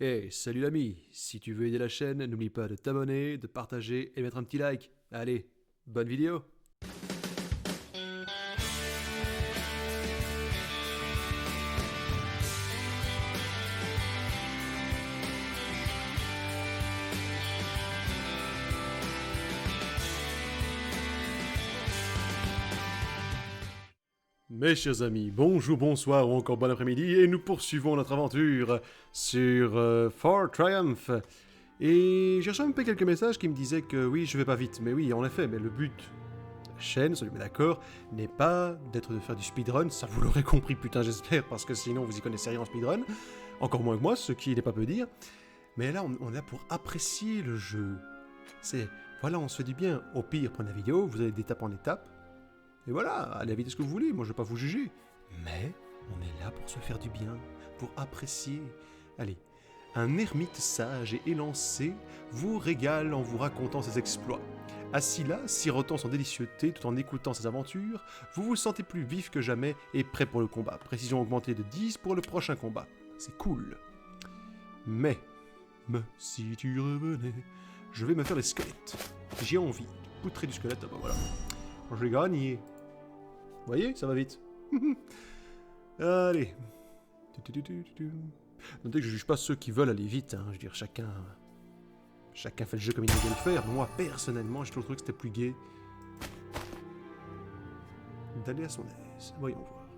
Hey, salut l'ami, si tu veux aider la chaîne, n'oublie pas de t'abonner, de partager et mettre un petit like. Allez, bonne vidéo. Mes chers amis, bonjour, bonsoir ou encore bon après-midi et nous poursuivons notre aventure sur Fort Triumph. Et j'ai reçu un peu quelques messages qui me disaient que oui, je vais pas vite. Mais oui, en effet, mais le but de la chaîne, soyez d'accord, n'est pas d'être de faire du speedrun, ça vous l'aurez compris, putain, j'espère, parce que sinon vous y connaissez rien en speedrun, encore moins que moi, ce qui n'est pas peu dire. Mais là, on est là pour apprécier le jeu. C'est, voilà, on se fait du bien. Au pire, prenez la vidéo, vous avez d'étape en étape. Et voilà, allez à vite ce que vous voulez, moi je vais pas vous juger. Mais on est là pour se faire du bien, pour apprécier. Allez, un ermite sage et élancé vous régale en vous racontant ses exploits. Assis là, sirotant son délicieux thé tout en écoutant ses aventures, vous vous sentez plus vif que jamais et prêt pour le combat. Précision augmentée de 10 pour le prochain combat. C'est cool. Mais si tu revenais, je vais me faire des squelettes. J'ai envie. Poutrer du squelette, ah bah voilà. Je vais gagner. Vous voyez, ça va vite. Allez. Notez que je juge pas ceux qui veulent aller vite, hein. Je veux dire, chacun fait le jeu comme il veut le faire. Moi, personnellement, j'ai toujours trouvé que c'était plus gai d'aller à son aise. Voyons voir.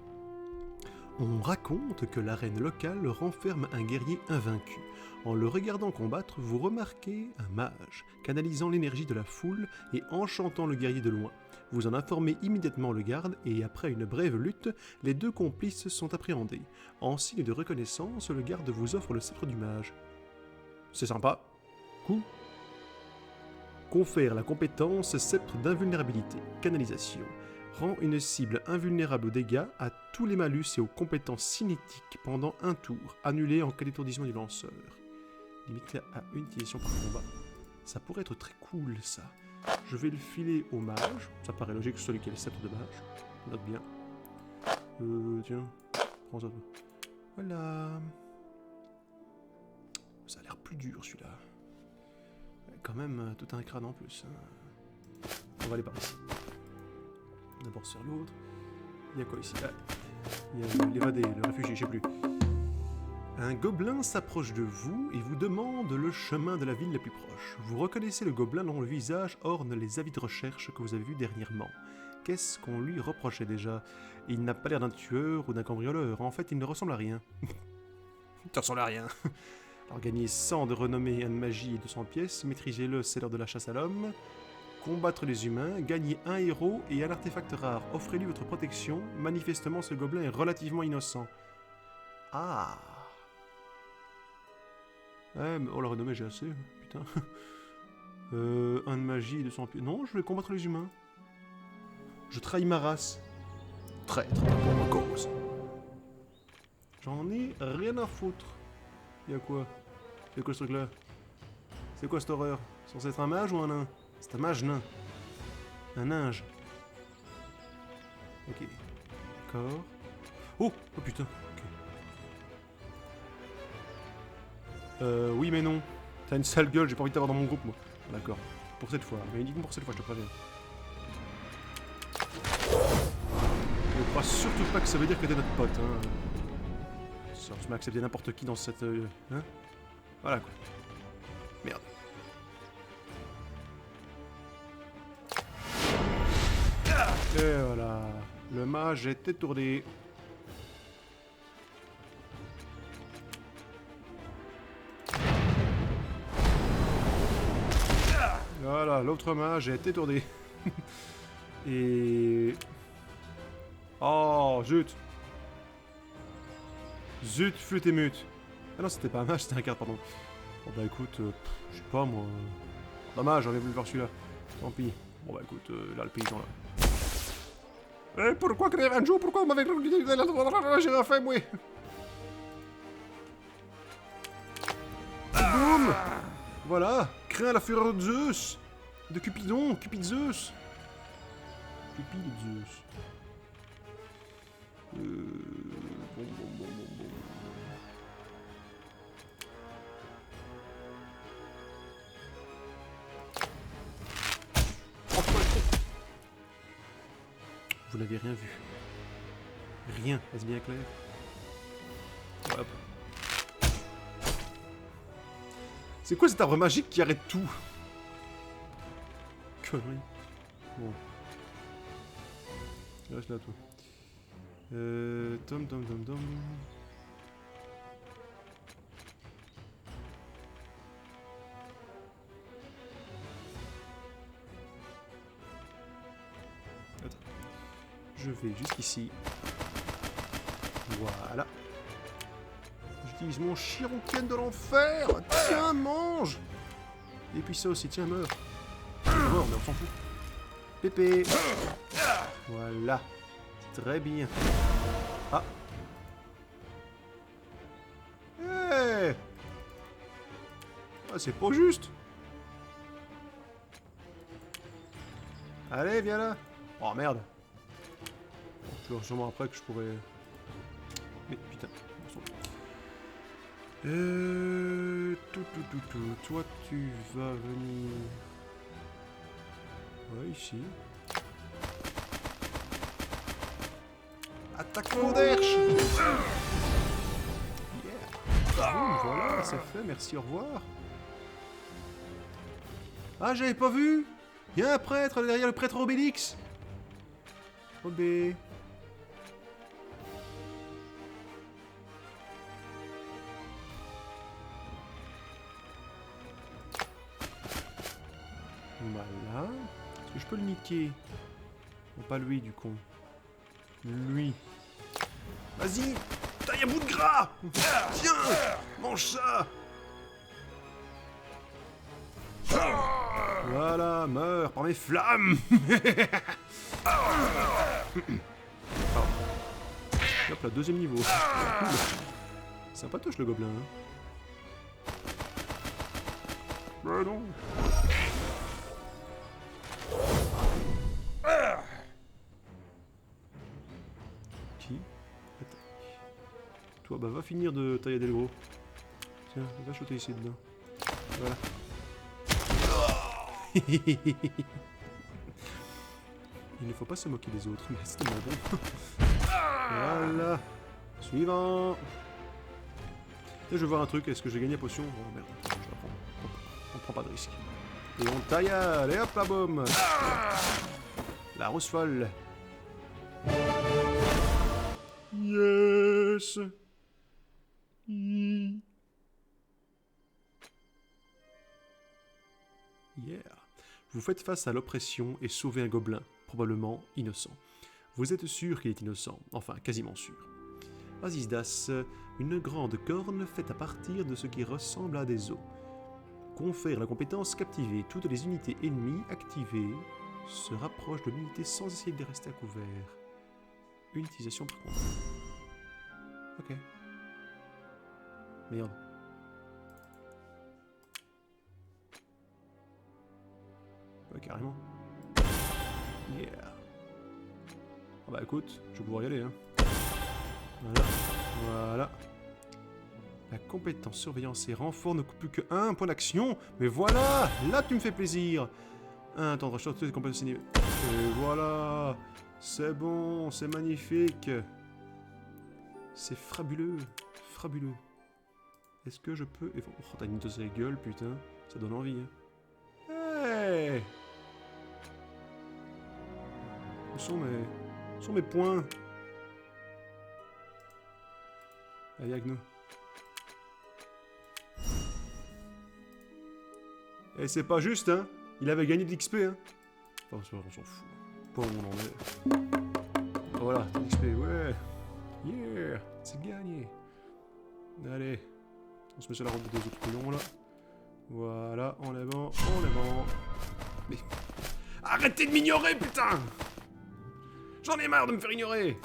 On raconte que l'arène locale renferme un guerrier invaincu. En le regardant combattre, vous remarquez un mage, canalisant l'énergie de la foule et enchantant le guerrier de loin. Vous en informez immédiatement le garde et après une brève lutte, les deux complices sont appréhendés. En signe de reconnaissance, le garde vous offre le sceptre du mage. C'est sympa. Cool. Confère la compétence sceptre d'invulnérabilité, canalisation. Rend une cible invulnérable aux dégâts, à tous les malus et aux compétences cinétiques pendant un tour, annulé en cas d'étourdissement du lanceur. Limité à une utilisation par combat. Ça pourrait être très cool, ça. Je vais le filer au mage. Ça paraît logique, celui qui a le sceptre de mage. Note bien. Tiens. Prends ça. Voilà. Ça a l'air plus dur, celui-là. Quand même, tout un crâne en plus. On va aller par ici. D'abord sur l'autre. Il y a quoi ici? Ah, il y a l'évadé, le réfugié, je sais plus. Un gobelin s'approche de vous et vous demande le chemin de la ville la plus proche. Vous reconnaissez le gobelin dont le visage orne les avis de recherche que vous avez vus dernièrement. Qu'est-ce qu'on lui reprochait déjà? Il n'a pas l'air d'un tueur ou d'un cambrioleur. En fait, il ne ressemble à rien. Il ne ressemble à rien. Alors gagnez 100 de renommée, 1 de magie et 200 pièces. Maîtrisez-le, c'est l'heure de la chasse à l'homme. Combattre les humains, gagnez un héros et un artefact rare. Offrez-lui votre protection. Manifestement, ce gobelin est relativement innocent. Ah. Ouais, mais oh, la renommée, j'ai assez, putain. Un de magie et 200 pieds. Non, je vais combattre les humains. Je trahis ma race. Traître pour ma cause. J'en ai rien à foutre. Y'a quoi? C'est quoi ce truc-là? C'est quoi cette horreur? C'est censé être un mage ou un nain? C'est un mage nain. Un ninge. Ok. D'accord. Oh! Oh putain. Ok. Oui mais non. T'as une sale gueule, j'ai pas envie de t'avoir dans mon groupe moi. D'accord. Pour cette fois. Mais uniquement pour cette fois, je te préviens. Ne crois surtout pas que ça veut dire que t'es notre pote, hein. Ça se met à accepter n'importe qui dans cette... hein? Voilà quoi. Merde. Et voilà. Le mage est étourdi. Voilà, l'autre mage est étourdi. Et... Oh, zut. Zut, flûte et mute. Ah non, c'était pas un mage, c'était un carte, pardon. Bon bah écoute, je sais pas moi... Dommage, j'aurais voulu voir celui-là. Tant pis. Bon bah écoute, là le paysan là. Pourquoi créer un jeu? Pourquoi vous m'avez... J'ai rien fait, moi. Boum. Voilà, crains la fureur de Zeus. De Cupidon, Cupid Zeus. Cupid Zeus. Bon. vous n'avez rien vu. Rien, est-ce bien clair? Hop. C'est quoi cet arbre magique qui arrête tout? Connerie. Bon. Reste là, toi. Tom. Attends. Je vais jusqu'ici. Voilà. J'utilise mon Shuriken de l'enfer. Tiens, mange. Et puis ça aussi, tiens, meurs. Mort, mais on s'en fout. Pépé. Voilà. Très bien. Ah. Hey. Ah, c'est pas juste. Allez, viens là. Oh merde. Je verrai sûrement après que je pourrais... Mais putain. Toi, tu vas venir... Ouais, ici. Attaque mon derche. Yeah. Boum, voilà, c'est fait, merci, au revoir. Ah, j'avais pas vu. Il y a un prêtre derrière le prêtre Obélix. Obé. Voilà. Est-ce que je peux le niquer? Non, pas lui, du con. Lui. Vas-y, taille un bout de gras. Tiens, mange ça. Voilà, meurs par mes flammes. Hop là, deuxième niveau. Sympatoche le gobelin. Hein. Bah non. Qui? Attends. Toi, bah va finir de tailler le gros. Tiens, va shooter ici dedans. Voilà. Il ne faut pas se moquer des autres, mais c'est tellement bon. Voilà. Suivant. Là, je veux voir un truc. Est-ce que j'ai gagné la potion? Oh merde, je la prends. Hop. On prend pas de risque. Et on taille. Allez hop, la bombe. La rose folle. Yes. Yeah. Vous faites face à l'oppression et sauvez un gobelin, probablement innocent. Vous êtes sûr qu'il est innocent, enfin quasiment sûr. Azizdas, une grande corne faite à partir de ce qui ressemble à des os. Confère la compétence captiver. Toutes les unités ennemies activées se rapprochent de l'unité sans essayer de rester à couvert. Une utilisation par contre. Ok. Merde. Ouais, carrément. Yeah. Ah bah écoute, je vais pouvoir y aller, hein. Voilà. Voilà. La compétence surveillance et renfort ne coûte plus que 1 point d'action. Mais voilà. Là, tu me fais plaisir. Un temps de recherche de compétences niveau. Et voilà. C'est bon, c'est magnifique. C'est fabuleux. Fabuleux. Est-ce que je peux... Oh, t'as une de ces gueules, putain. Ça donne envie, hein. Hey. Où sont mes points? Allez, Agno. Et c'est pas juste, hein. Il avait gagné de l'XP, hein. Enfin, on s'en fout. Pas où on en est. Voilà, l'XP, ouais. Yeah, c'est gagné. Allez. On se met sur la route des autres couillons, là. Voilà, on est bon, on est bon. Mais... Arrêtez de m'ignorer, putain! J'en ai marre de me faire ignorer!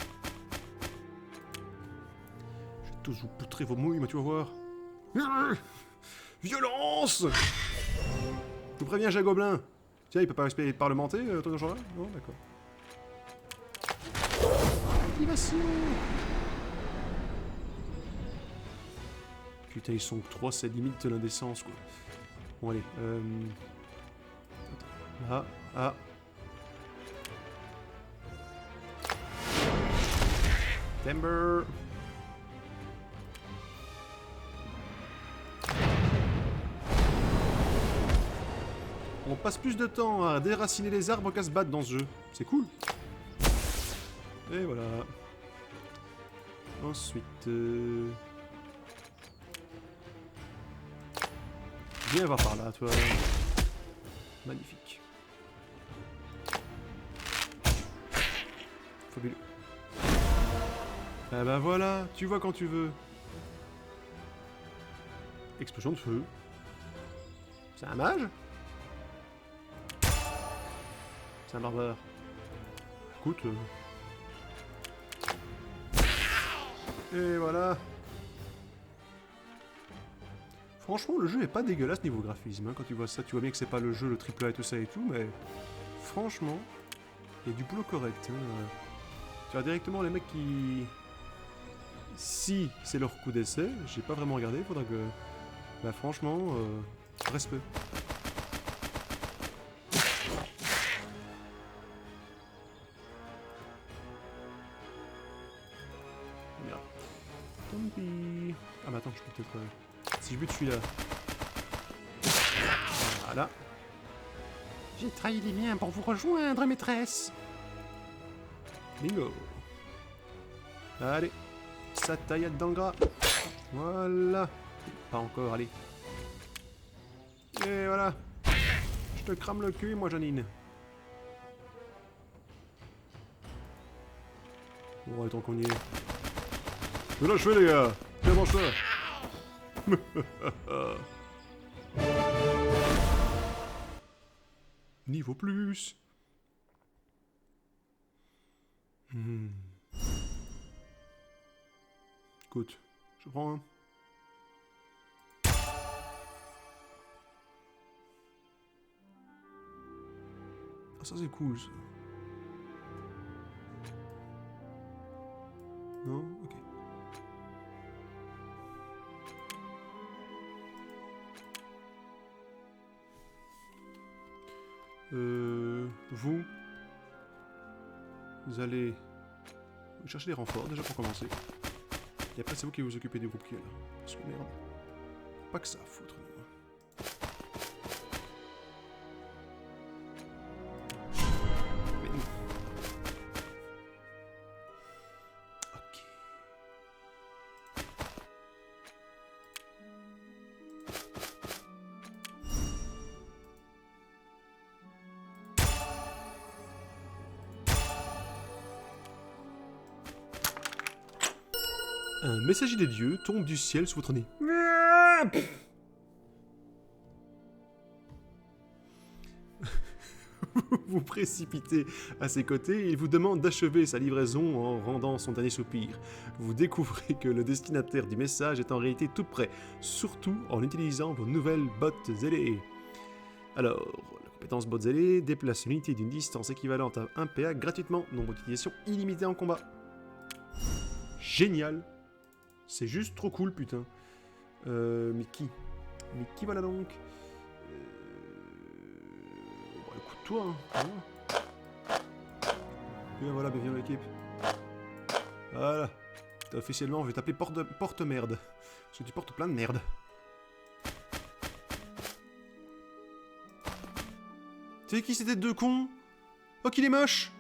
Je vais tous vous poutrer vos mouilles, mais tu vas voir. Violence! Je vous préviens, j'ai un gobelin. Tiens, il peut pas respecter parlementer, ton genre là? Non, d'accord. Activation! Putain, ils sont que 3, c'est limite de l'indécence, quoi. Bon, allez, Attends. Là, ah. Timber. On passe plus de temps à déraciner les arbres qu'à se battre dans ce jeu. C'est cool. Et voilà. Ensuite... Viens voir par là, toi. Magnifique. Fabuleux. Ah ben voilà, tu vois quand tu veux. Explosion de feu. C'est un mage? C'est un barbare. Écoute... Et voilà. Franchement, le jeu est pas dégueulasse niveau graphisme. Hein. Quand tu vois ça, tu vois bien que c'est pas le jeu, le AAA et tout ça et tout, mais... Franchement, il y a du boulot correct. Hein. Tu vois directement les mecs qui... Si c'est leur coup d'essai, j'ai pas vraiment regardé, faudra que... Bah franchement, respect. Merde. Tant pis. Ah mais attends, je peux peut-être... Si je bute celui-là... Voilà. J'ai trahi les miens pour vous rejoindre, maîtresse. Bingo. Allez. Ça taillade dans le gras. Voilà. Pas encore, allez. Et voilà. Je te crame le cul, moi, Janine. Bon, tant qu'on y est. Je vais l'achever, les gars. Tiens, mange ça. Niveau plus. Écoute, je prends un. Ah, ça c'est cool, ça. Non? Ok. Vous allez chercher des renforts déjà pour commencer. Et après c'est vous qui vous occupez du groupe qui est là. Parce que merde. Pas que ça à foutre. Mais non. Ok. Un messager des dieux tombe du ciel sous votre nez. Vous précipitez à ses côtés et il vous demande d'achever sa livraison en rendant son dernier soupir. Vous découvrez que le destinataire du message est en réalité tout près, surtout en utilisant vos nouvelles bottes ailées. Alors, la compétence bottes ailées déplace une unité d'une distance équivalente à 1 PA gratuitement, nombre d'utilisations illimité en combat. Génial! C'est juste trop cool, putain. Mais qui voilà donc? Bah écoute toi, hein. Bien voilà, bienvenue dans l'équipe. Voilà. Officiellement, je vais t'appeler porte-merde. Parce que tu portes plein de merde. Tu sais qui c'était deux cons? Oh qu'il est moche!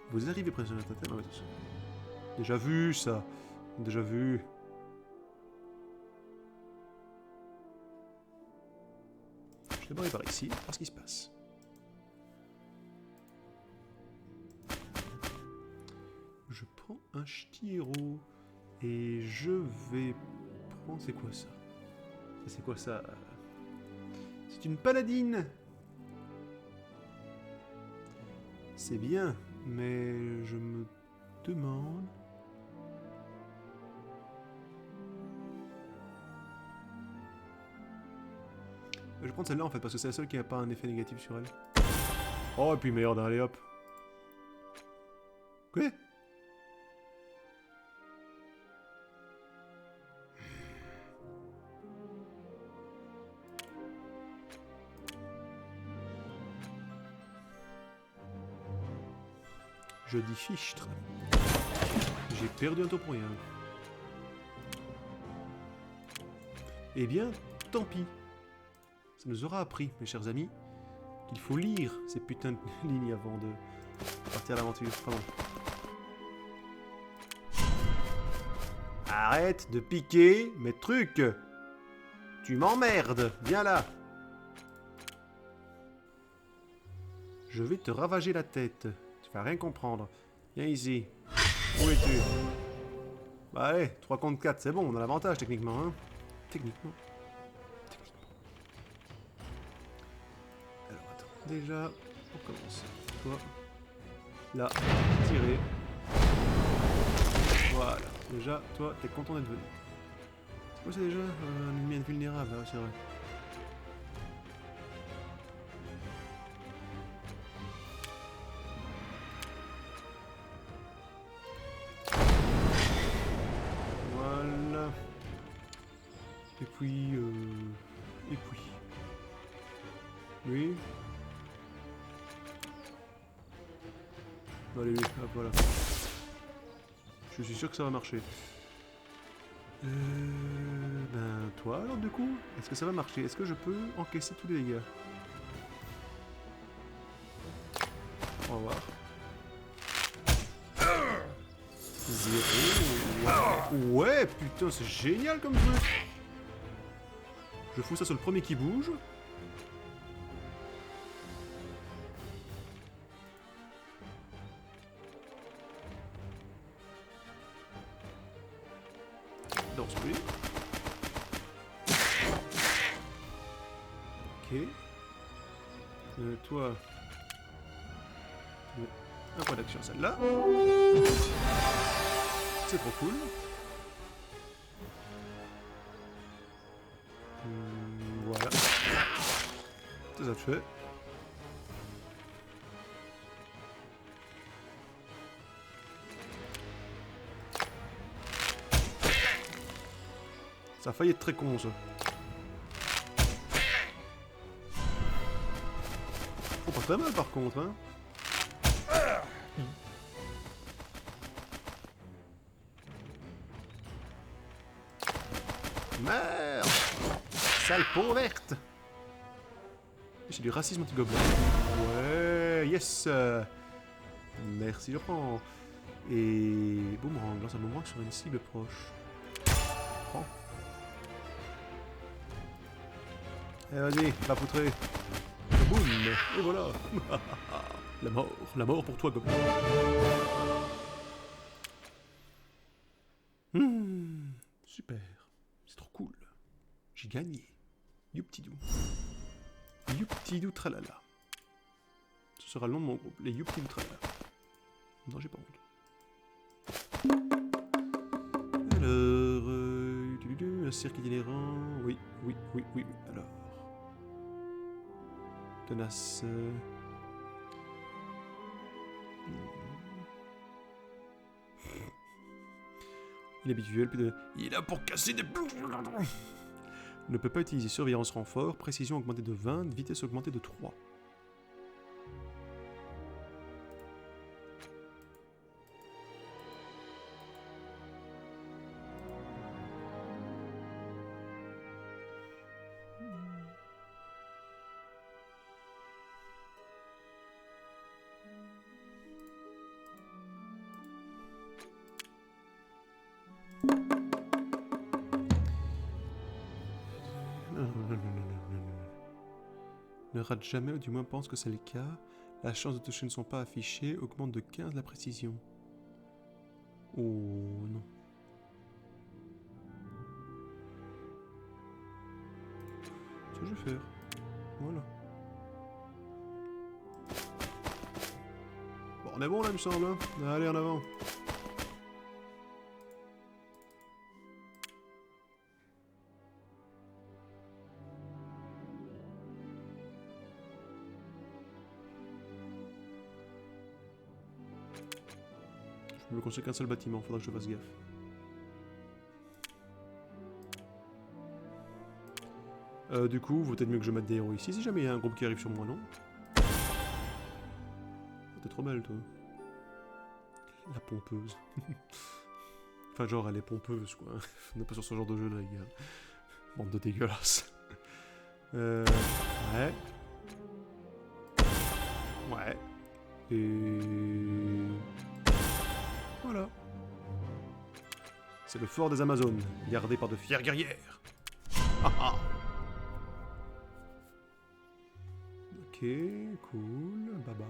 Vous arrivez près de la tête. Déjà vu ça. Déjà vu. Je vais barrer par ici, voir ce qui se passe. Je prends un ch'ti héros et je vais prendre... C'est quoi ça? C'est quoi ça? C'est une paladine! C'est bien, mais je me demande... Je vais prendre celle-là en fait, parce que c'est la seule qui n'a pas un effet négatif sur elle. Oh, et puis merde, allez hop. Quoi? Je dis fichtre. J'ai perdu un tour pour rien. Eh bien, tant pis. Ça nous aura appris, mes chers amis, qu'il faut lire ces putains de lignes avant de partir à l'aventure. Pardon. Arrête de piquer mes trucs. Tu m'emmerdes. Viens là. Je vais te ravager la tête. Tu vas rien comprendre. Viens ici. Où es-tu? Bah allez, 3 contre 4, c'est bon, on a l'avantage techniquement, hein. Techniquement. Alors attends, déjà, on commence. Toi, là, tirer. Voilà. Déjà, toi, t'es content d'être venu. C'est quoi ça déjà? Un ennemi invulnérable, hein, c'est vrai. Voilà. Et puis... Oui. Allez, hop, voilà. Je suis sûr que ça va marcher. Ben, toi, alors, du coup, est-ce que ça va marcher? Est-ce que je peux encaisser tous les dégâts? On va voir. 0. Ouais, putain, c'est génial comme truc. Je fous ça sur le premier qui bouge. Dans celui. Ok. Toi. Un point d'action, celle-là. C'est trop cool. Voilà. C'est ça de fait. Ça a failli être très con, ça. Oh, pas très mal, par contre, hein. Merde! Sale peau verte! J'ai du racisme anti-gobelin. Ouais, yes! Merci, je prends. Et... boomerang, lance un boomerang sur une cible proche. Prends. Et vas-y, va poutrer. Boum! Et voilà! La mort pour toi, gobelin. Super. C'est trop cool. J'ai gagné. Youptidou. Youptidou tralala. Ce sera le nom de mon groupe. Les Youptidou tralala. Non, j'ai pas honte. Alors... un cirque itinérant... Oui. Alors... Tenace... Inhabituel, puis de... Il est là pour casser des... Ne peut pas utiliser surveillance renfort, précision augmentée de 20, vitesse augmentée de 3. Ne rate jamais, ou du moins pense que c'est le cas. La chance de toucher ne sont pas affichées, augmente de 15 la précision. Oh non. Ce que je vais faire. Voilà. Bon, on est bon là, il me semble. Hein. Allez, en avant. Je me construis qu'un seul bâtiment, faudra que je fasse gaffe. Du coup, vaut peut-être mieux que je mette des héros ici, si jamais il y a un groupe qui arrive sur moi, non? T'es trop belle, toi. La pompeuse. Enfin, genre, elle est pompeuse, quoi. On n'est pas sur ce genre de jeu, là, les gars. Bande de dégueulasses. Ouais. Ouais. Et... voilà. C'est le fort des Amazones, gardé par de fières guerrières. Haha. Ok, cool, baba.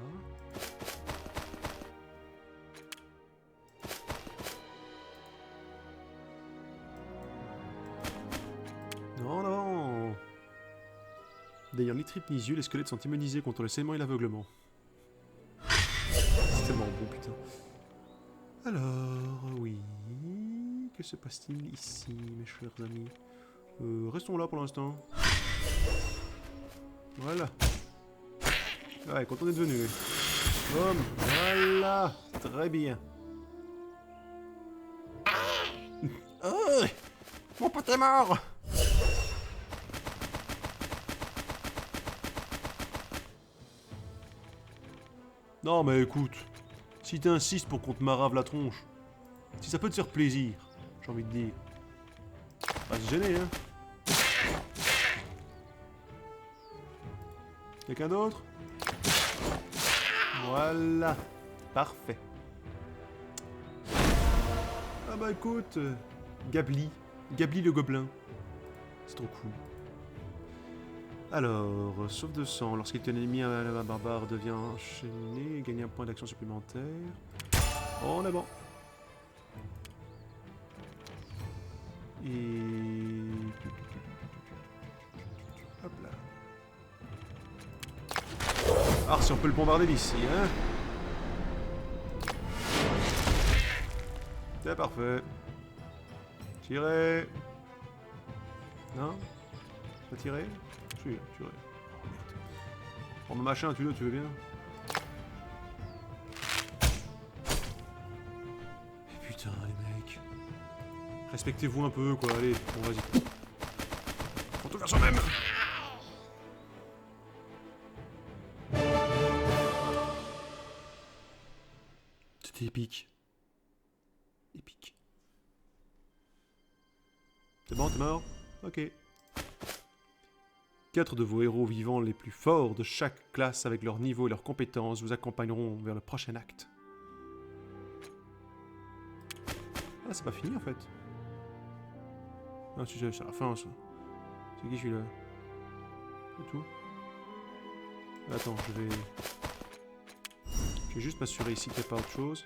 Non, non. N'ayant ni tripes ni yeux, les squelettes sont immunisés contre le saignement et l'aveuglement. C'est tellement bon, putain. Alors, oui... Que se passe-t-il ici, mes chers amis? Restons là pour l'instant. Voilà. Ouais, quand on est devenu. Boum, voilà. Très bien. Oh, mon pote est mort. Non mais écoute, si t'insistes pour qu'on te marave la tronche, si ça peut te faire plaisir, j'ai envie de dire. Pas se gêner, hein. Quelqu'un d'autre? Voilà. Parfait. Ah bah écoute, Gabli. Gabli le gobelin. C'est trop cool. Alors, sauf de sang, lorsqu'il est un ennemi, un barbare devient enchaîné et gagne un point d'action supplémentaire. On est bon. Et... hop là. Ah, si on peut le bombarder d'ici, hein. C'est parfait. Tirez. Non? Pas tiré? Si, tiré. Oh merde. Prends mon machin, tu veux bien? Mais putain, les mecs. Respectez-vous un peu, quoi, allez, bon, vas-y. Faut tout faire soi-même! C'était épique. Épique. C'est bon, t'es mort? Ok. 4 de vos héros vivants les plus forts de chaque classe avec leur niveau et leurs compétences vous accompagneront vers le prochain acte. Ah, c'est pas fini en fait. Ah, c'est à la fin ça. C'est qui celui-là? C'est tout. Attends, je vais juste m'assurer ici qu'il n'y a pas autre chose.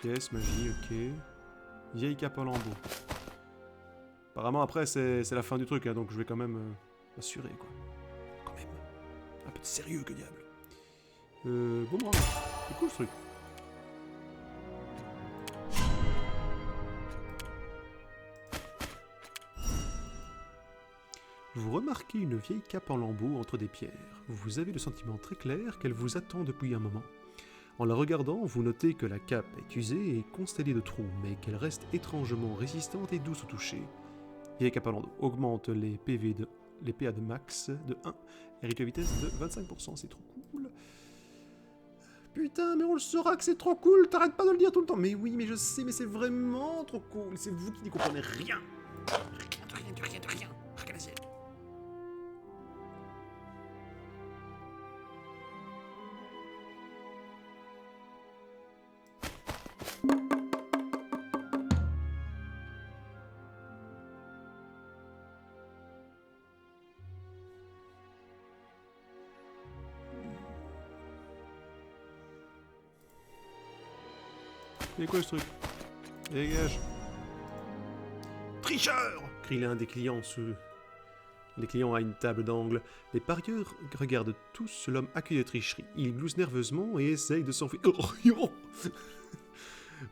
Pièce, magie, ok. Vieille cape en lambeaux. Apparemment après c'est la fin du truc, hein, donc je vais quand même m'assurer quoi. Quand même. Un peu de sérieux, que diable. Bon, c'est cool ce truc. Vous remarquez une vieille cape en lambeaux entre des pierres. Vous avez le sentiment très clair qu'elle vous attend depuis un moment. En la regardant, vous notez que la cape est usée et constellée de trous, mais qu'elle reste étrangement résistante et douce au toucher. Vieille cape en lambeaux augmente les PA de max de 1 et réduit la vitesse de 25%, c'est trop cool. Putain, mais on le saura que c'est trop cool, t'arrêtes pas de le dire tout le temps. Mais oui, mais je sais, mais c'est vraiment trop cool. C'est vous qui n'y comprenez rien. Rien. C'est quoi ce truc? Dégage. Tricheur! Crie l'un des clients Les clients à une table d'angle. Les parieurs regardent tous l'homme accusé de tricherie. Il glousse nerveusement et essaye de s'enfuir.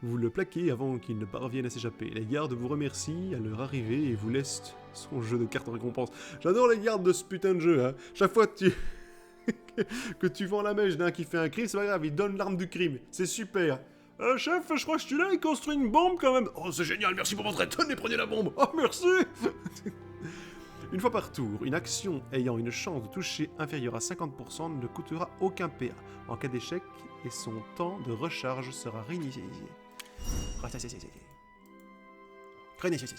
Vous le plaquez avant qu'il ne parvienne à s'échapper. Les gardes vous remercient à leur arrivée et vous laissent son jeu de cartes en récompense. J'adore les gardes de ce putain de jeu, hein. Chaque fois que tu vends la mèche d'un qui fait un crime, c'est pas grave, il donne l'arme du crime. C'est super. Chef, je crois que tu là, il construit une bombe quand même. Oh, c'est génial, merci pour votre aide. Tenez, prenez la bombe. Oh, merci. Une fois par tour, une action ayant une chance de toucher inférieure à 50% ne coûtera aucun PA. En cas d'échec, et son temps de recharge sera réinitialisé. Prenez ceci.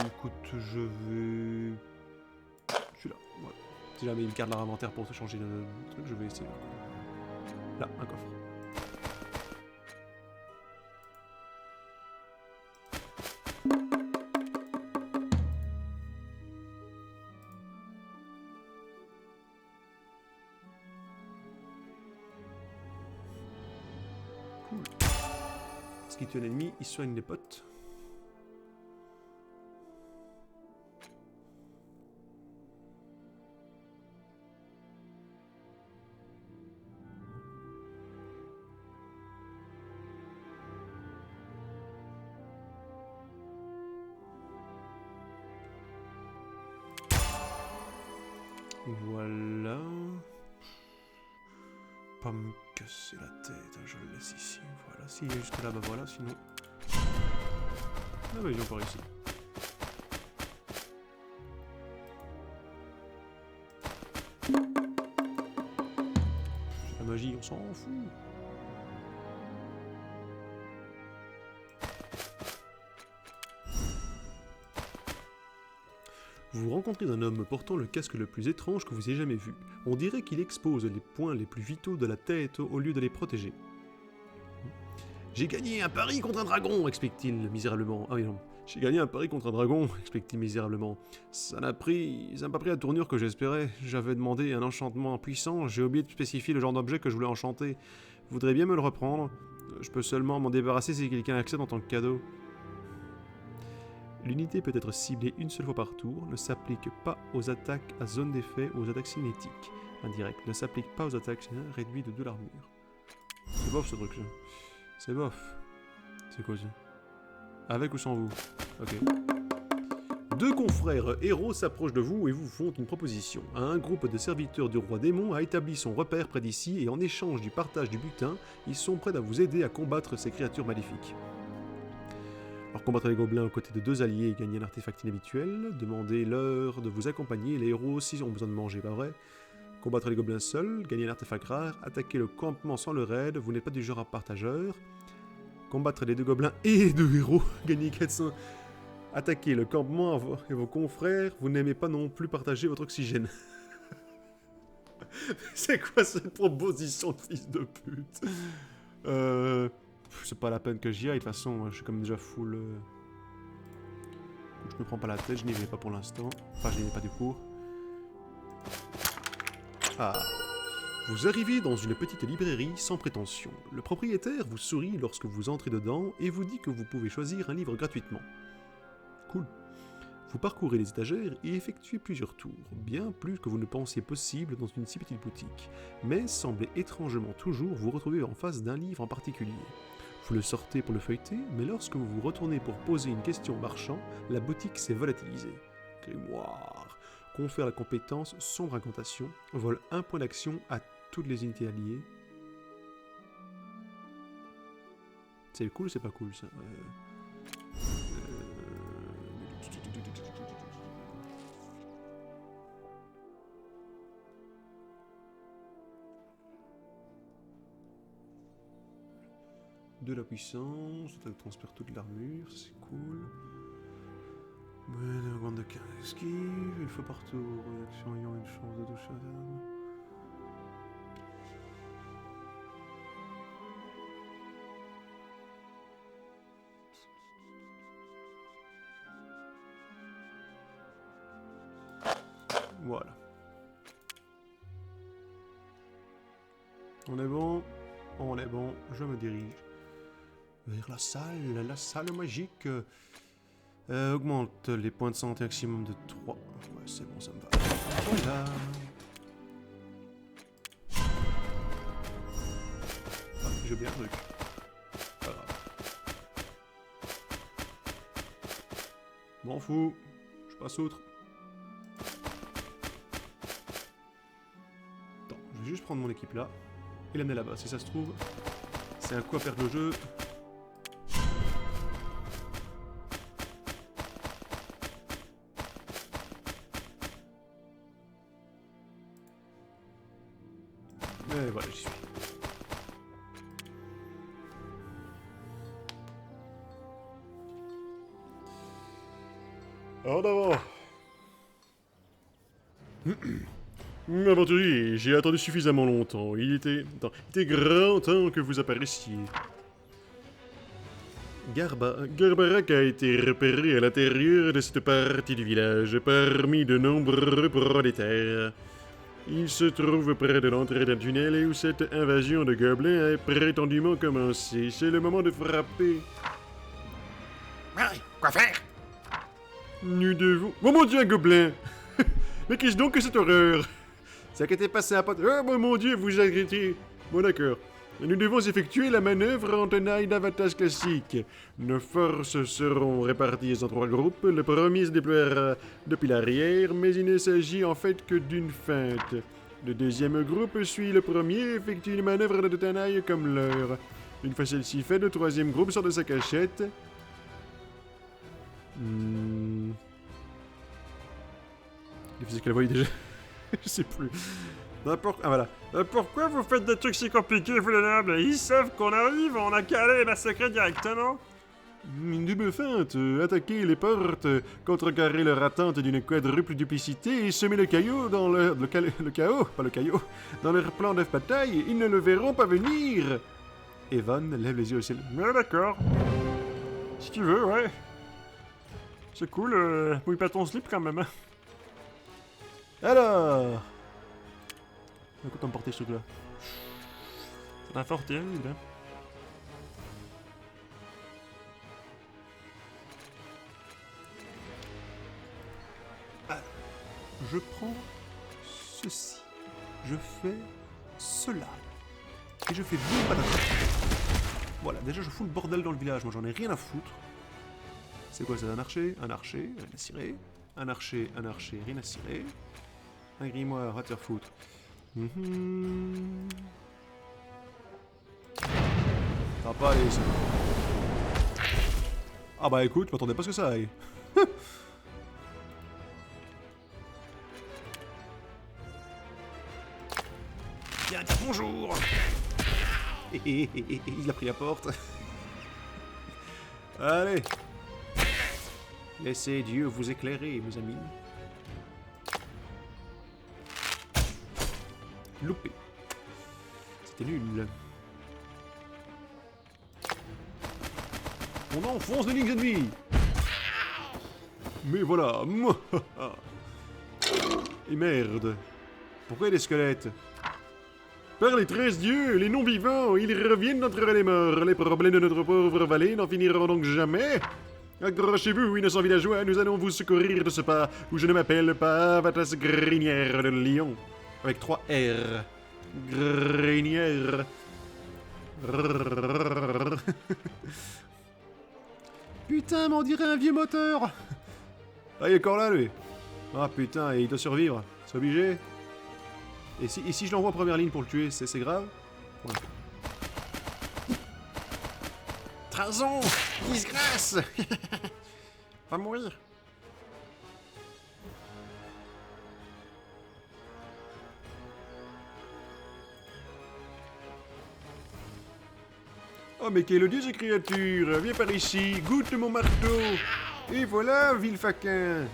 Écoute, je vais... Celui-là, voilà. Si jamais il garde leur inventaire pour se changer de truc, je vais essayer. Là, un coffre. Cool. Ce qui tue un ennemi, il soigne les potes. Voilà. Pas me casser la tête, je le laisse ici. Voilà, s'il est juste là, bah voilà, sinon... Ah bah il est encore ici. La magie, on s'en fout. Vous rencontrez un homme portant le casque le plus étrange que vous ayez jamais vu. On dirait qu'il expose les points les plus vitaux de la tête au lieu de les protéger. J'ai gagné un pari contre un dragon, explique-t-il misérablement. Ah oui non. J'ai gagné un pari contre un dragon, explique-t-il misérablement. Ça n'a pas pris la tournure que j'espérais. J'avais demandé un enchantement puissant, j'ai oublié de spécifier le genre d'objet que je voulais enchanter. Vous voudriez bien me le reprendre? Je peux seulement m'en débarrasser si quelqu'un accepte en tant que cadeau. L'unité peut être ciblée une seule fois par tour, ne s'applique pas aux attaques à zone d'effet ou aux attaques cinétiques. Indirect, ne s'applique pas aux attaques réduites de 2 l'armure. C'est bof ce truc là. C'est bof. C'est quoi ça? Avec ou sans vous? Ok. Deux confrères héros s'approchent de vous et vous font une proposition. Un groupe de serviteurs du roi démon a établi son repère près d'ici et en échange du partage du butin, ils sont prêts à vous aider à combattre ces créatures maléfiques. Alors combattre les gobelins aux côtés de 2 alliés et gagner un artefact inhabituel, demandez-leur de vous accompagner, les héros aussi ont besoin de manger, pas vrai? Combattre les gobelins seuls, gagner un artefact rare, attaquer le campement sans le raid, vous n'êtes pas du genre à partageur. Combattre les 2 gobelins et 2 héros, gagner 400. Attaquer le campement et vos confrères, vous n'aimez pas non plus partager votre oxygène. C'est quoi cette proposition de fils de pute? C'est pas la peine que j'y aille, de toute façon, je suis comme déjà full... Je me prends pas la tête, je n'y vais pas pour l'instant. Enfin, je n'y vais pas du coup. Ah. Vous arrivez dans une petite librairie sans prétention. Le propriétaire vous sourit lorsque vous entrez dedans et vous dit que vous pouvez choisir un livre gratuitement. Cool. Vous parcourez les étagères et effectuez plusieurs tours, bien plus que vous ne pensiez possible dans une si petite boutique, mais semblez étrangement toujours vous retrouver en face d'un livre en particulier. Vous le sortez pour le feuilleter, mais lorsque vous vous retournez pour poser une question au marchand, la boutique s'est volatilisée. Grimoire. Confère la compétence sombre incantation, vole 1 point d'action à toutes les unités alliées. C'est cool ou c'est pas cool ça? De la puissance, ça transfère toute l'armure, c'est cool. Une grande de 15 esquive, une fois par tour, réaction ayant une chance de toucher à l'âme. Voilà. On est bon? On est bon, je me dirige vers la salle magique. Augmente les points de santé maximum de 3. Ouais, c'est bon, ça me va. Voilà. Ah, j'ai bien le truc. Pas grave. M'en fous. Je passe outre. Attends, je vais juste prendre mon équipe là et l'amener là-bas. Si ça se trouve, c'est un coup à perdre le jeu. voilà, j'y suis. En avant. Aventurier, j'ai attendu suffisamment longtemps. Il était grand temps que vous apparaissiez. Garbarak a été repéré à l'intérieur de cette partie du village, parmi de nombreux prolétaires. Il se trouve près de l'entrée d'un tunnel et où cette invasion de gobelins a prétendument commencé. C'est le moment de frapper. Oui, quoi faire? Nous devons... Oh mon dieu, un gobelin! Mais qu'est-ce donc que cette horreur? Ça qui était passé à pas... Oh mon dieu, vous arrêtez. Bon d'accord. Nous devons effectuer la manœuvre en tenaille d'avantage classique. Nos forces seront réparties en 3 groupes. Le premier se déploiera depuis l'arrière, mais il ne s'agit en fait que d'une feinte. Le deuxième groupe suit le premier et effectue une manœuvre de tenaille comme leur. Une fois celle-ci faite, le troisième groupe sort de sa cachette. Il faisait qu'elle voyait déjà. Je sais plus. Ah voilà. Pourquoi vous faites des trucs si compliqués, vous les nobles? Ils savent qu'on arrive, on a qu'à aller les massacrer directement. Une double feinte, attaquer les portes, contrecarrer leur attente d'une quadruple duplicité et semer le chaos dans le chaos, pas le chaos, dans leur plan de bataille, ils ne le verront pas venir. Evan lève les yeux au ciel. Mais d'accord. Si tu veux, ouais. C'est cool, mouille pas ton slip quand même, hein. Alors, à quoi t'emporter ce truc-là? C'est un fort terrible, hein. Je prends ceci, je fais cela, et je fais boum patata. Voilà, déjà je fous le bordel dans le village, moi j'en ai rien à foutre. C'est quoi ça? Un archer, rien à cirer. Un archer, rien à cirer. Un grimoire, va te faire foutre. Ça va pas aller ça. Ah bah écoute, je m'attendais pas à ce que ça aille. Viens dire bonjour. Il a pris la porte. Allez. Laissez Dieu vous éclairer, mes amis. Loupé. C'était nul. On enfonce les lignes ennemies. Mais voilà. Et merde. Pourquoi il y a des squelettes? Par les 13 dieux, les non-vivants, ils reviennent d'entre les morts. Les problèmes de notre pauvre vallée n'en finiront donc jamais. Accrochez-vous, innocents villageois, nous allons vous secourir de ce pas où je ne m'appelle pas Vatas Grinière de Lion. Avec 3 R. Grinière. Putain, mais on dirait un vieux moteur. Ah, il est encore là, lui. Ah, putain, et il doit survivre. C'est obligé. Et si je l'envoie en première ligne pour le tuer, c'est grave? Ouais. Trahison! Disgrâce! Va mourir. Oh, mais quelle odieuse créature! Viens par ici, goûte mon marteau! Et voilà, vil faquin!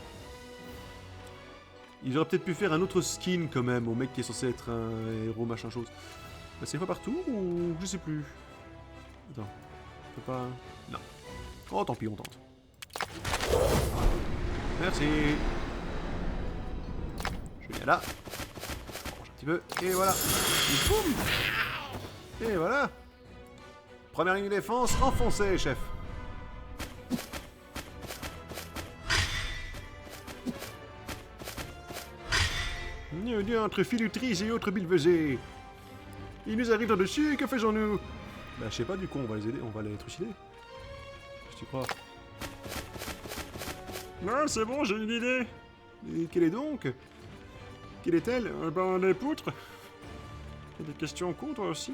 Ils auraient peut-être pu faire un autre skin quand même au mec qui est censé être un héros machin chose. Bah, c'est une fois par tour ou je sais plus. Attends, on peut pas. Non. Oh tant pis, on tente. Merci. Je viens là. On range un petit peu. Et voilà. Et boum. Et voilà. Première ligne de défense, enfoncée, chef. Entre filutrices et autres bilvesées. Ils nous arrivent là-dessus, que faisons-nous? Bah je sais pas, du coup on va les aider, on va les trucider. Qu'est-ce que tu crois? Non, c'est bon, j'ai une idée. Et quelle est donc? Quelle est-elle? Ben, les poutres. T'as des questions con, toi aussi?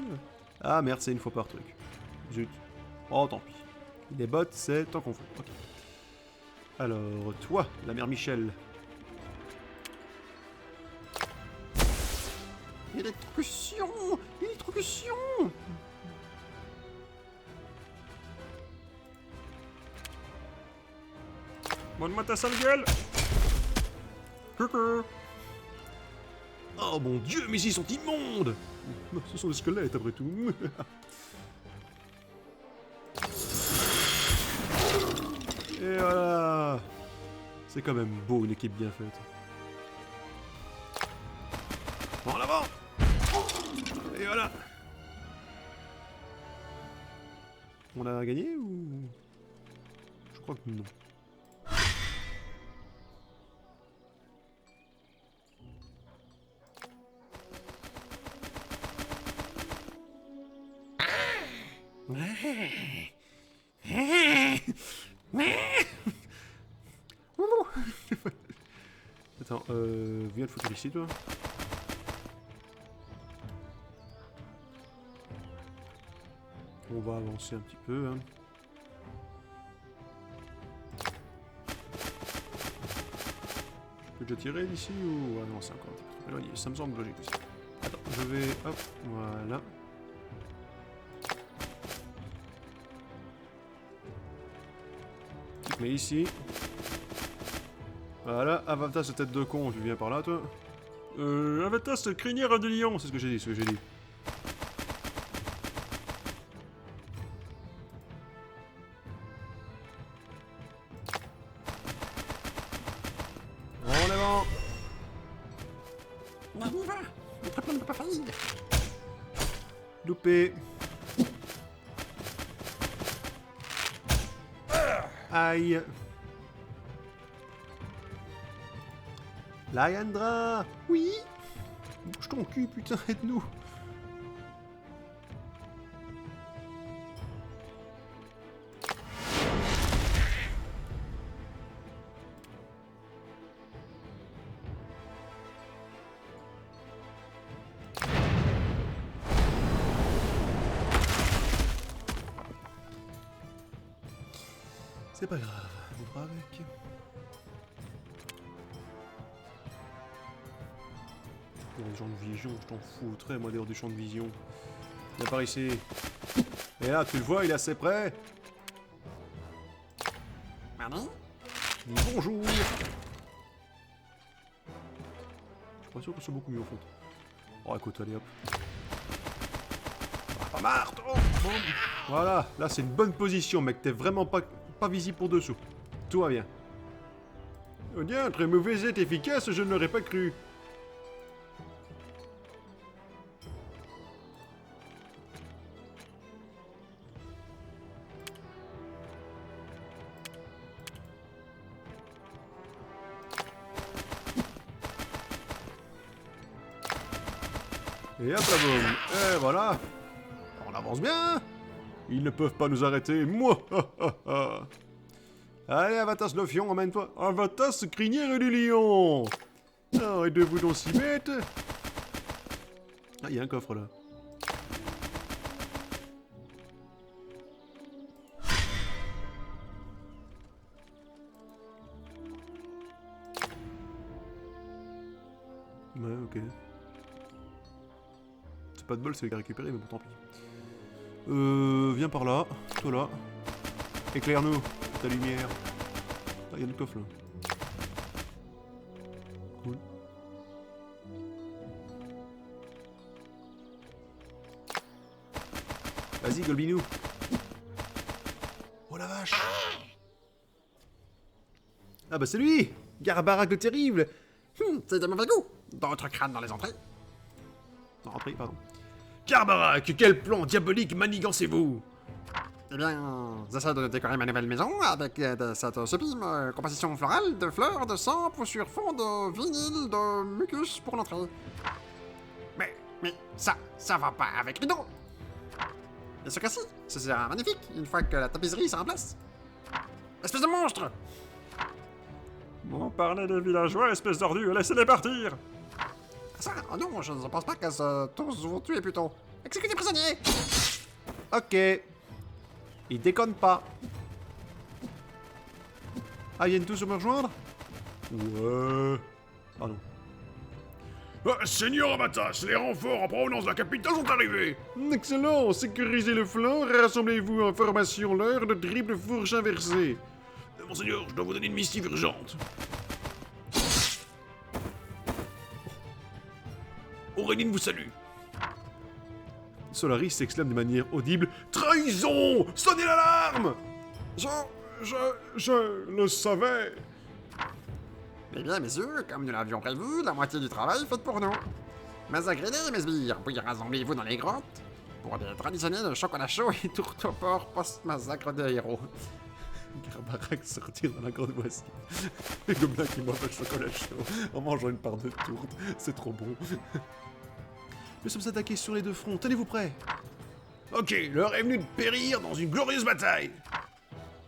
Ah merde, c'est une fois par truc. Zut. Oh tant pis. Les bottes, c'est tant qu'on veut. Ok. Alors, toi, la mère Michel. Électrocution! Électrocution. Montre-moi ta sale gueule. Coucou. Oh mon dieu, mais ils sont immondes. Ce sont des squelettes après tout. Et voilà. C'est quand même beau, une équipe bien faite. En avant. Et voilà. On a gagné ou... Je crois que non. Attends, viens le foutre ici, toi. On va avancer un petit peu, hein. Je peux déjà tirer d'ici ou... Ah non, c'est encore un petit peu trop éloigné. Ça me semble logique aussi. Attends, je vais... Hop, voilà. Mais ici. Voilà, Avatar, cette tête de con, tu viens par là, toi. Avatar, cette crinière de lion. C'est ce que j'ai dit, En avant. On y va. Notre plan ne peut pas faillir. Loupé. Aïe. Lyandra. Oui. Bouge ton cul, putain, aide-nous. C'est pas grave, on fera avec. Dans le champ de vision, je t'en foutrais, moi, dehors du champ de vision. Viens par ici. Et là, tu le vois, il est assez près. Allez. Dis bonjour. Je suis pas sûr que ce soit beaucoup mieux, au fond. Oh, écoute, allez, hop. Pas marre, oh, bon. Voilà, là, c'est une bonne position, mec. T'es vraiment pas visible pour dessous. Tout va bien. Oh bien, très mauvais est efficace, je ne l'aurais pas cru. Et hop là, boum. Et voilà. On avance bien. Ils ne peuvent pas nous arrêter. Moi. Allez, Avatas le fion, emmène-toi. Avatas, crinière du lion. Oh, et deux donc s'y mettre. Ah, il y a un coffre là. Ouais, ok. C'est pas de bol, c'est à récupérer, mais bon, tant pis. Viens par là, toi là. Éclaire-nous, ta lumière. Ah, il y a le coffre là. Cool. Vas-y, Golbinou. Oh la vache. Ah bah c'est lui, Garbarak le terrible. C'est de mauvais goût. D'autres crânes dans les entrées. Non, entrée, pardon. Garbarak, quel plan diabolique manigancez-vous? Eh bien, j'essaie de décorer ma nouvelle maison avec de cette sublime composition florale de fleurs de sample sur fond de vinyle de mucus pour l'entrée. Mais ça va pas avec rideau. Et ce cas-ci, ce sera magnifique une fois que la tapisserie sera en place. Espèce de monstre! On parlait des villageois, espèce d'ordure, laissez-les partir. Ça, oh non, je ne pense pas qu'elles se tous vous tuer plutôt. Exécutez prisonnier! Ok. Il déconne pas. Ah, ils viennent tous me rejoindre? Ouais. Pardon. Seigneur Amatas, les renforts en provenance de la capitale sont arrivés. Excellent, sécurisez le flanc, rassemblez-vous en formation, l'heure de triple fourche inversée. Monseigneur, je dois vous donner une missive urgente. Auréline vous salue. Solaris s'exclame de manière audible. Trahison! Sonnez l'alarme! Je le savais. Eh bien, messieurs, comme nous l'avions prévu, la moitié du travail est faite pour nous. Massacrez-les, mes sbires, puis rassemblez-vous dans les grottes pour des traditionnels chocolat chaud et tourte au porc post-massacre de héros. Grabarak sortir dans la grande voici. Les gobelins qui boivent le chocolat chaud en mangeant une part de tourte. C'est trop bon. Nous sommes attaqués sur les deux fronts. Tenez-vous prêts. Ok, l'heure est venue de périr dans une glorieuse bataille.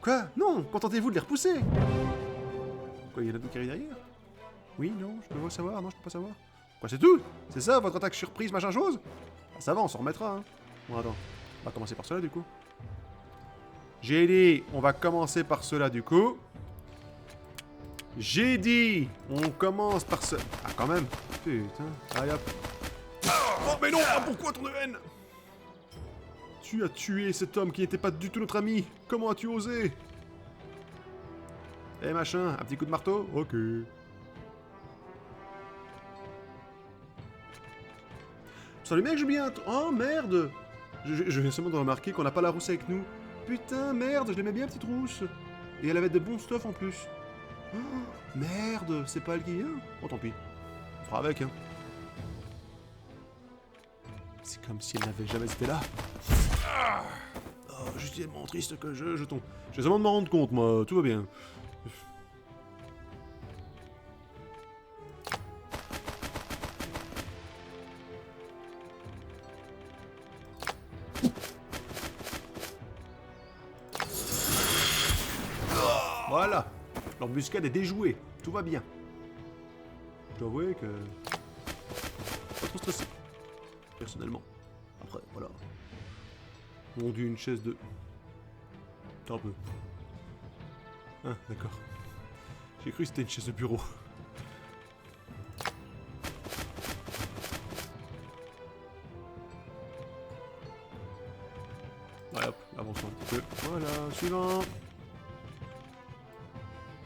Quoi? Non, contentez-vous de les repousser. Quoi, il y en a d'autres qui arrivent derrière? Oui, non, je peux pas savoir, non, je peux pas savoir. Quoi, c'est tout? C'est ça, votre attaque surprise, machin chose? Ah, ça va, on s'en remettra, hein. Bon, attends, on va commencer par cela, du coup. J'ai dit, on va commencer par cela, du coup. J'ai dit, on commence par ce... Ah, quand même. Putain, allez hop. Oh, mais non, pourquoi ton haine? Tu as tué cet homme qui n'était pas du tout notre ami. Comment as-tu osé? Eh machin, un petit coup de marteau? Ok. Salut mec, j'ai bien... Oh merde! Je viens seulement de remarquer qu'on n'a pas la rousse avec nous. Putain, merde, je l'aimais bien, petite rousse. Et elle avait de bons stuff en plus. Oh, merde, c'est pas elle qui vient? Oh, tant pis. On fera avec, hein. C'est comme si elle n'avait jamais été là. Ah, oh, je suis tellement triste que je tombe. J'ai seulement de m'en rendre compte, moi. Tout va bien. Voilà. L'embuscade est déjouée. Tout va bien. Je dois avouer que... Pas trop stressé. Personnellement. Après, voilà. Mon dieu, une chaise de... Attends un peu. Ah, d'accord. J'ai cru que c'était une chaise de bureau. Ouais, hop, avançons un petit peu. Voilà, suivant.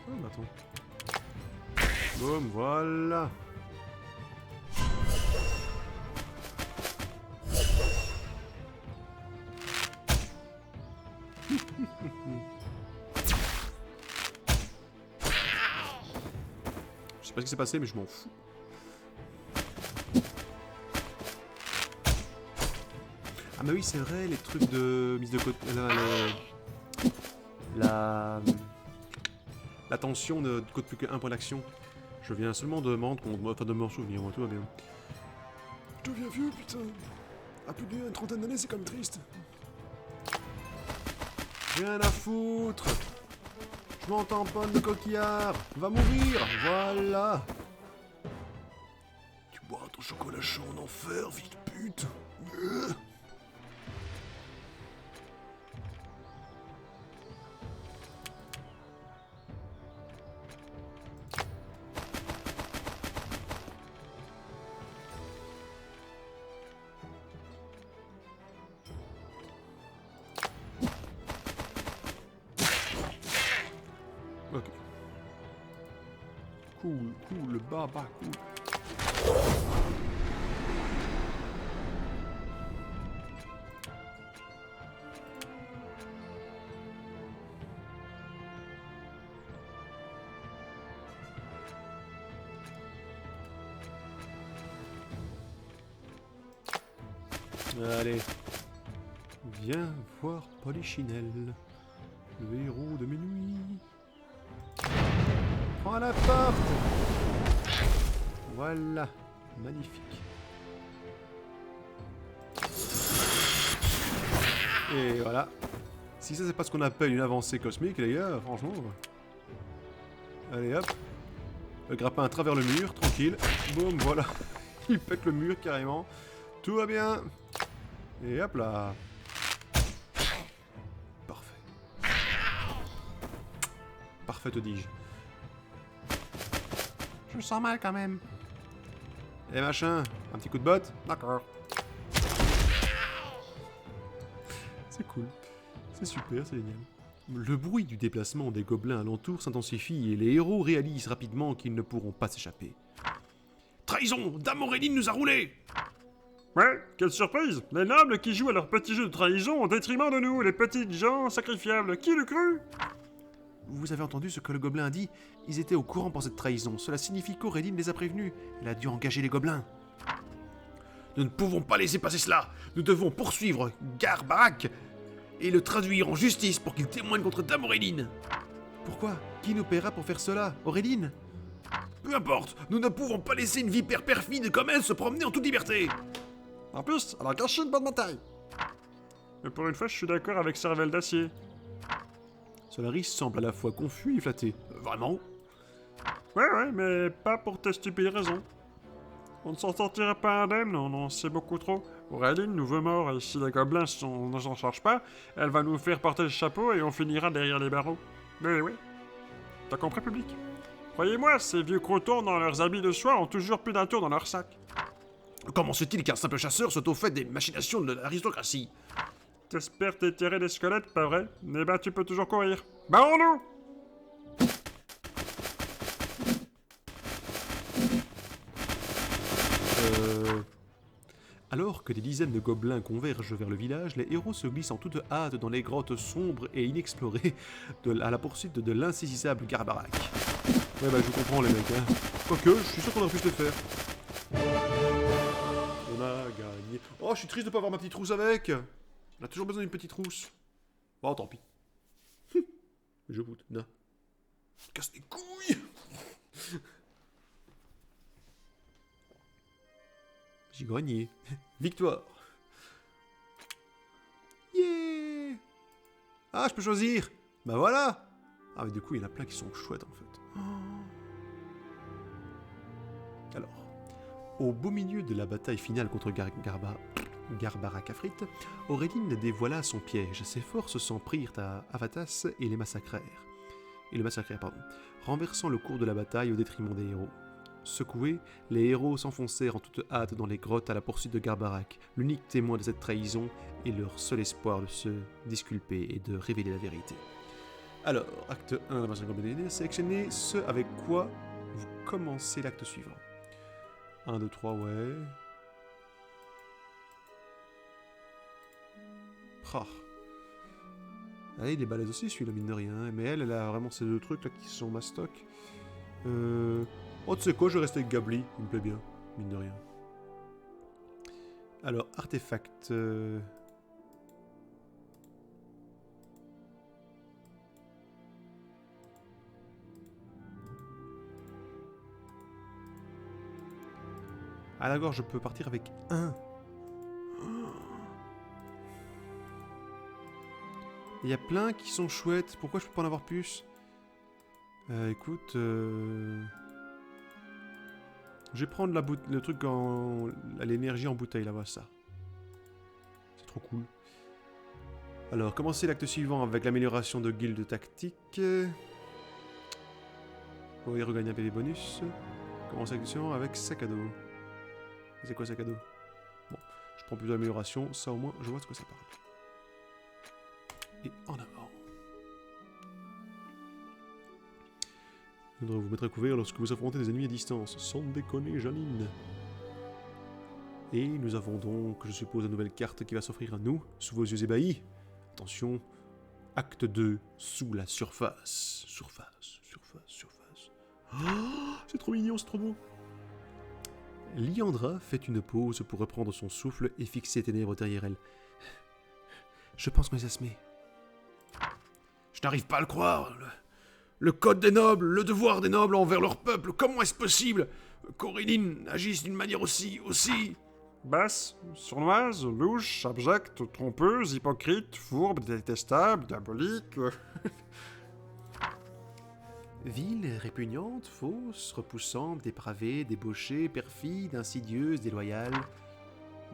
Oh, bah attends. Boum, voilà. Je sais pas ce qui s'est passé, mais je m'en fous. Ah mais oui, c'est vrai, les trucs de mise de côté... La tension ne coûte plus qu'un point d'action. Je viens seulement de m'en rendre compte, enfin de me souvenir, moi, tout va bien. Je deviens vieux, putain. À plus d'une trentaine d'années, c'est quand même triste. Rien à foutre. Je m'en tamponne de coquillard. Va mourir, voilà. Tu bois ton chocolat chaud en enfer, fille de pute. Ok. Cool, baba, cool. Allez. Viens voir Polichinelle, le héros de minuit. Prends la porte. Voilà. Magnifique. Et voilà. Si ça c'est pas ce qu'on appelle une avancée cosmique les gars, franchement. Allez hop. Le grappin à travers le mur, tranquille. Boum, voilà. Il pète le mur carrément. Tout va bien. Et hop là. Parfait. Parfait te dis-je. Je me sens mal quand même. Eh machin, un petit coup de botte? D'accord. C'est cool. C'est super, c'est génial. Le bruit du déplacement des gobelins alentours s'intensifie et les héros réalisent rapidement qu'ils ne pourront pas s'échapper. Trahison! Dame Auréline nous a roulés! Ouais, quelle surprise! Les nobles qui jouent à leur petit jeu de trahison au détriment de nous, les petites gens sacrifiables. Qui l'eût cru? Vous avez entendu ce que le gobelin a dit? Ils étaient au courant pour cette trahison. Cela signifie qu'Auréline les a prévenus. Elle a dû engager les gobelins. Nous ne pouvons pas laisser passer cela. Nous devons poursuivre Garbarak et le traduire en justice pour qu'il témoigne contre Dame Auréline. Pourquoi? Qui nous paiera pour faire cela? Auréline? Peu importe, nous ne pouvons pas laisser une vipère perfide comme elle se promener en toute liberté. En plus, elle a gâché une bonne bataille. Mais pour une fois, je suis d'accord avec Cervelle d'Acier. Solaris semble à la fois confus et flatté. Vraiment? Ouais, mais pas pour tes stupides raisons. On ne s'en sortira pas indemne, on en sait beaucoup trop. Auréline nous veut mort, et si les gobelins ne s'en chargent pas, elle va nous faire porter le chapeau et on finira derrière les barreaux. Mais oui. T'as compris, public? Croyez-moi, ces vieux crotons dans leurs habits de soie ont toujours plus d'un tour dans leur sac. Comment se fait-il qu'un simple chasseur soit au fait des machinations de l'aristocratie? T'espères t'étirer des squelettes, pas vrai? Eh ben, tu peux toujours courir. Barrons-nous! Alors que des dizaines de gobelins convergent vers le village, les héros se glissent en toute hâte dans les grottes sombres et inexplorées à la poursuite de l'insaisissable Garbarak. Ouais bah je vous comprends les mecs, hein. Quoique, je suis sûr qu'on aurait pu se le faire. On a gagné. Oh, je suis triste de pas avoir ma petite trousse avec. On a toujours besoin d'une petite trousse. Oh, tant pis. Je boute, non. Casse les couilles. J'ai gagné. Victoire. Yeah. Ah, je peux choisir. Bah voilà. Ah, mais du coup, il y en a plein qui sont chouettes, en fait. Alors, au beau milieu de la bataille finale contre Garbarak Afrit, Auréline dévoila son piège. Ses forces s'en prirent à Avatas et le massacrèrent, renversant le cours de la bataille au détriment des héros. Secoués, les héros s'enfoncèrent en toute hâte dans les grottes à la poursuite de Garbarak, l'unique témoin de cette trahison et leur seul espoir de se disculper et de révéler la vérité. Alors, acte 1, la version combinée, sélectionnez ce avec quoi vous commencez l'acte suivant. 1, 2, 3, ouais. Ah. Allez, il est balèze aussi celui-là, mine de rien. Mais elle a vraiment ces deux trucs là qui sont mastoc. Oh, tu sais quoi, je vais rester avec Gabli, il me plaît bien, mine de rien. Alors, artefact. Ah d'accord, je peux partir avec un. Il y a plein qui sont chouettes, pourquoi je peux pas en avoir plus? Écoute... Je vais prendre le truc en... l'énergie en bouteille, là, voilà ça. C'est trop cool. Alors, commencez l'acte suivant avec l'amélioration de guilde tactique. Vous pouvez regagner un PV bonus. Commencez l'acte suivant avec sac à dos. C'est quoi sac à dos? Bon, je prends plutôt l'amélioration, ça au moins je vois de quoi ça parle. Et en avant. Vous devrez vous mettre à couvert lorsque vous affrontez des ennemis à distance. Sans déconner, Janine. Et nous avons donc, je suppose, une nouvelle carte qui va s'offrir à nous, sous vos yeux ébahis. Attention, acte 2, sous la surface. Surface. Oh, c'est trop mignon, c'est trop beau. Liandra fait une pause pour reprendre son souffle et fixer les ténèbres derrière elle. Je pense qu'on les a semés. Je n'arrive pas à le croire. Le code des nobles, le devoir des nobles envers leur peuple, comment est-ce possible qu'Auréline agisse d'une manière aussi... Basse, sournoise, louche, abjecte, trompeuse, hypocrite, fourbe, détestable, diabolique... Vile, répugnante, fausse, repoussante, dépravée, débauchée, perfide, insidieuse, déloyale...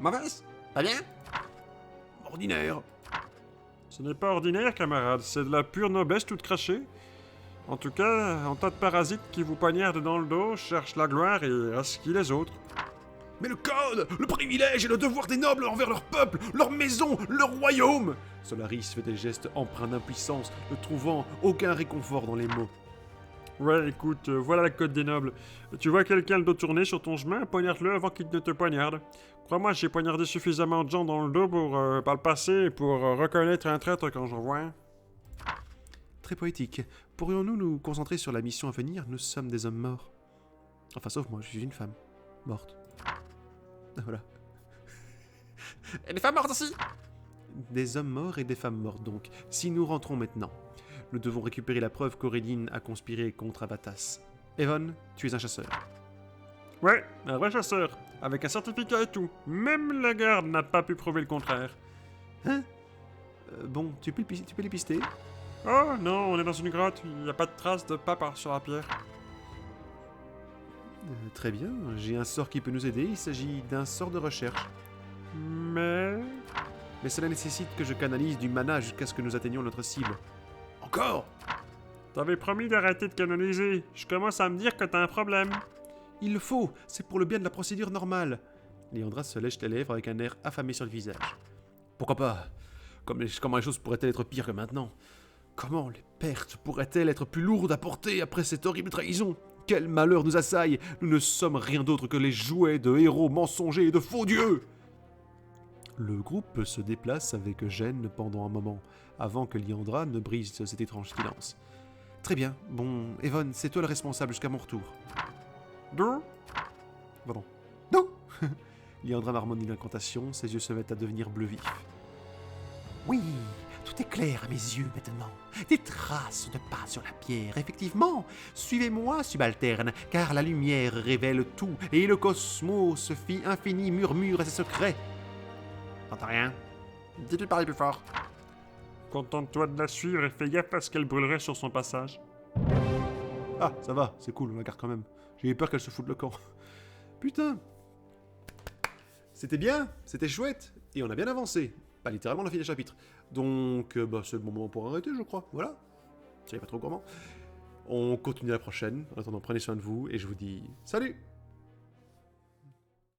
Mauvaise? Pas bien? Ordinaire. Ce n'est pas ordinaire, camarade, c'est de la pure noblesse toute crachée. En tout cas, un tas de parasites qui vous poignardent dans le dos cherchent la gloire et asquillent les autres. Mais le code, le privilège et le devoir des nobles envers leur peuple, leur maison, leur royaume. Solaris fait des gestes empreints d'impuissance, ne trouvant aucun réconfort dans les mots. Ouais, écoute, voilà la code des nobles. Tu vois quelqu'un le dos tourné sur ton chemin, poignarde-le avant qu'il ne te poignarde. Crois-moi, j'ai poignardé suffisamment de gens dans le dos par le passé pour reconnaître un traître quand j'en vois un. Très poétique. Pourrions-nous nous concentrer sur la mission à venir? Nous sommes des hommes morts. Enfin, sauf moi, je suis une femme. Morte. Voilà. Et les femmes mortes aussi. Des hommes morts et des femmes mortes, donc. Si nous rentrons maintenant, nous devons récupérer la preuve qu'Auréline a conspiré contre Avatas. Evan, tu es un chasseur. Ouais, un vrai chasseur, avec un certificat et tout. Même la garde n'a pas pu prouver le contraire. Hein? Bon, tu peux les pister? Oh non, on est dans une grotte, il n'y a pas de traces de pas sur la pierre. Très bien, j'ai un sort qui peut nous aider, il s'agit d'un sort de recherche. Mais cela nécessite que je canalise du mana jusqu'à ce que nous atteignions notre cible. Encore? t'avais promis d'arrêter de canaliser. Je commence à me dire que t'as un problème. Il le faut, c'est pour le bien de la procédure normale. Léandra se lèche les lèvres avec un air affamé sur le visage. Pourquoi pas? Comment les choses pourraient-elles être pires que maintenant? Comment les pertes pourraient-elles être plus lourdes à porter après cette horrible trahison? Quel malheur nous assaille! Nous ne sommes rien d'autre que les jouets de héros mensongers et de faux dieux! Le groupe se déplace avec gêne pendant un moment, avant que Liandra ne brise cet étrange silence. Très bien, bon, Evan, c'est toi le responsable jusqu'à mon retour. D'où? Pardon. Non. Liandra marmonne une incantation, ses yeux se mettent à devenir bleu vif. Oui, tout est clair à mes yeux maintenant. Des traces de pas sur la pierre, effectivement. Suivez-moi, subalterne, car la lumière révèle tout, et le cosmos infini murmure à ses secrets. T'entends rien? Dis-lui de parler plus fort. Contente-toi de la suivre et fais gaffe à ce qu'elle brûlerait sur son passage. Ah, ça va, c'est cool, on la garde quand même. J'ai eu peur qu'elle se foute le camp. Putain. C'était bien, c'était chouette, et on a bien avancé. Pas littéralement la fin des chapitres. Donc, c'est le bon moment pour arrêter, je crois. Voilà. Je savais pas trop comment. On continue la prochaine. En attendant, prenez soin de vous, et je vous dis salut!